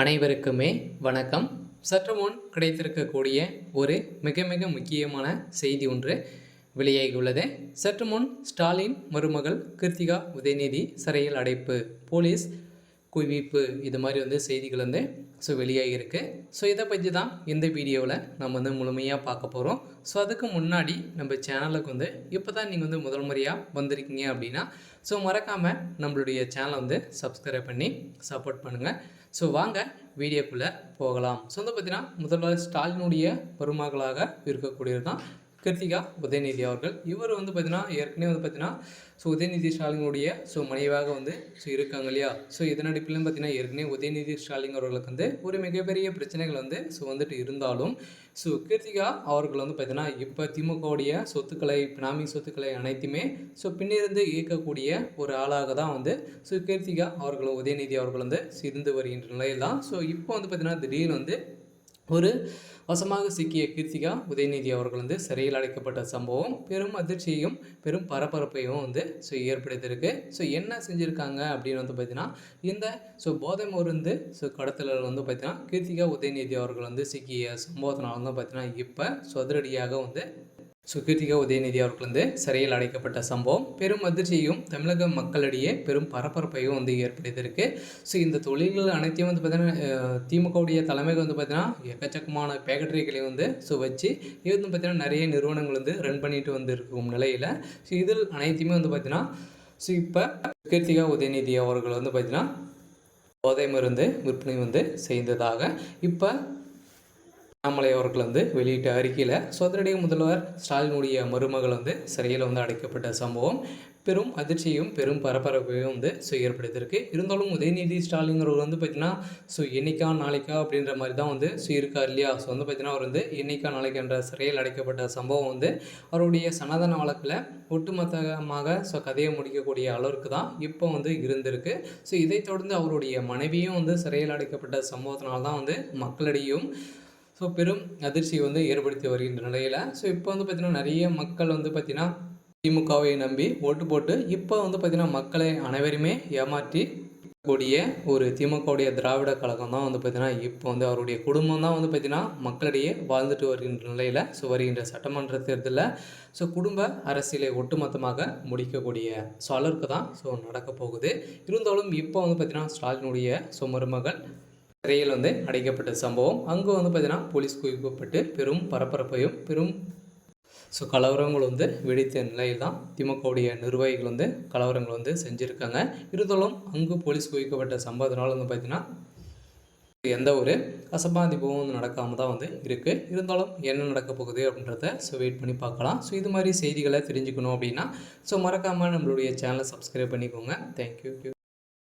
அனைவருக்குமே வணக்கம். சற்று முன் கிடைத்திருக்கக்கூடிய ஒரு மிக மிக முக்கியமான செய்தி ஒன்று வெளியாகியுள்ளது. சற்று முன் ஸ்டாலின் மருமகள் கிருத்திகா உதயநிதி சிறையில் அடைப்பு, போலீஸ் குவிப்பு, இது மாதிரி செய்திகள் வெளியாகிருக்கு. இதை பற்றி தான் இந்த வீடியோவில் நம்ம முழுமையாக பார்க்க போகிறோம். அதுக்கு முன்னாடி நம்ம சேனலுக்கு இப்போ தான் நீங்கள் முதல் முறையாக வந்திருக்கீங்க அப்படின்னா மறக்காமல் நம்மளுடைய சேனலை சப்ஸ்கிரைப் பண்ணி சப்போர்ட் பண்ணுங்கள். வாங்க வீடியோக்குள்ளே போகலாம். பார்த்தீங்கன்னா முதல்வர் ஸ்டாலினுடைய மருமகளாக இருக்கக்கூடியது தான் கிருத்திகா உதயநிதி அவர்கள். இவர் பார்த்தீங்கன்னா ஏற்கனவே பார்த்தீங்கன்னா உதயநிதி ஸ்டாலினுடைய மனைவியாக இருக்காங்க இல்லையா. இதன் அடிப்படையிலும் பார்த்தீங்கன்னா ஏற்கனவே உதயநிதி ஸ்டாலின் அவர்களுக்கு ஒரு மிகப்பெரிய பிரச்சனைகள் வந்துட்டு இருந்தாலும் கிருத்திகா அவர்கள் பார்த்தீங்கன்னா இப்போ திமுகவுடைய சொத்துக்களை, பினாமி சொத்துக்களை அனைத்துமே பின்னிருந்து இயக்கக்கூடிய ஒரு ஆளாக தான் கிருத்திகா அவர்கள், உதயநிதி அவர்கள் இருந்து வருகின்ற நிலையில் தான் இப்போ பார்த்தீங்கன்னா திடீர்னு ஒரு வசமாக சிக்கிய கிருத்திகா உதயநிதி அவர்கள் சிறையில் அடைக்கப்பட்ட சம்பவம் பெரும் அதிர்ச்சியையும் பெரும் பரபரப்பையும் ஏற்படுத்தியிருக்கு. என்ன செஞ்சுருக்காங்க அப்படின்னு பார்த்தீங்கன்னா இந்த போதை மருந்து கடத்தலில் பார்த்தீங்கன்னா கிருத்திகா உதயநிதி அவர்கள் சிக்கிய சம்பவத்தினால பார்த்தீங்கன்னா இப்போ அதிரடியாக கிருத்திகா உதயநிதி அவர்கள் சிறையில் அடைக்கப்பட்ட சம்பவம் பெரும் அதிர்ச்சியையும் தமிழக மக்களிடையே பெரும் பரபரப்பையும் ஏற்படுத்தியிருக்கு. இந்த தொழில்கள் அனைத்தையும் பார்த்தீங்கன்னா திமுகவுடைய தலைமைக்கு பார்த்தீங்கன்னா எக்கச்சக்கமான பேக்கட்டரிகளை வச்சு இது பார்த்தீங்கன்னா நிறைய நிறுவனங்கள் ரன் பண்ணிட்டு இருக்கும் நிலையில் இதில் அனைத்தையுமே பார்த்தீங்கன்னா இப்போ கிருத்திகா உதயநிதி அவர்கள் பார்த்தீங்கன்னா போதை மருந்து விற்பனை செய்ததாக இப்போ அண்ணாமலை அவர்கள் வெளியிட்ட அறிக்கையில் அதிரடியாக முதல்வர் ஸ்டாலினுடைய மருமகள் சிறையில் அடைக்கப்பட்ட சம்பவம் பெரும் அதிர்ச்சியும் பெரும் பரபரப்பையும் ஏற்படுத்தியிருக்கு. இருந்தாலும் உதயநிதி ஸ்டாலின் அவர்கள் பார்த்திங்கன்னா என்னைக்கா நாளைக்கா அப்படின்ற மாதிரி தான் இருக்கார் இல்லையா. பார்த்திங்கன்னா அவர் என்னைக்கா நாளைக்குன்ற சிறையில் அடைக்கப்பட்ட சம்பவம் அவருடைய சனாதன வழக்கில் ஒட்டுமொத்தமாக கதையை முடிக்கக்கூடிய அளவுக்கு தான் இப்போ இருந்திருக்கு. இதை தொடர்ந்து அவருடைய மனைவியும் சிறையில் அடைக்கப்பட்ட சம்பவத்தினால்தான் மக்களிடையும் பெரும் அதிர்ச்சி ஏற்படுத்தி வருகின்ற நிலையில் இப்போ பார்த்திங்கன்னா நிறைய மக்கள் பார்த்திங்கன்னா திமுகவை நம்பி ஓட்டு போட்டு இப்போ பார்த்திங்கன்னா மக்களை அனைவருமே ஏமாற்றி கூடிய ஒரு திமுகவுடைய திராவிட கழகம் தான் பார்த்திங்கன்னா இப்போ அவருடைய குடும்பம் தான் பார்த்திங்கன்னா மக்களிடையே வாழ்ந்துட்டு வருகின்ற நிலையில் வருகின்ற சட்டமன்ற தேர்தலில் குடும்ப அரசியலை ஒட்டுமொத்தமாக முடிக்கக்கூடிய அளவுக்கு தான் நடக்க போகுது. இருந்தாலும் இப்போ பார்த்திங்கன்னா ஸ்டாலினுடைய மருமகள் சிறையில் அடைக்கப்பட்ட சம்பவம் அங்கே பார்த்தீங்கன்னா போலீஸ் குவிக்கப்பட்டு பெரும் பரபரப்பையும் பெரும் கலவரங்கள் வெடித்த நிலையில் தான் திமுகவுடைய நிர்வாகிகள் கலவரங்கள் செஞ்சுருக்காங்க. இருந்தாலும் அங்கு போலீஸ் குவிக்கப்பட்ட சம்பவத்தினால பார்த்தீங்கன்னா எந்த ஒரு அசம்பாதிப்பும் நடக்காமல் தான் இருக்குது. இருந்தாலும் என்ன நடக்க போகுது அப்படின்றத வெயிட் பண்ணி பார்க்கலாம். இது மாதிரி செய்திகளை தெரிஞ்சுக்கணும் அப்படின்னா மறக்காமல் நம்மளுடைய சேனலை சப்ஸ்கிரைப் பண்ணிக்கோங்க. தேங்க்யூ.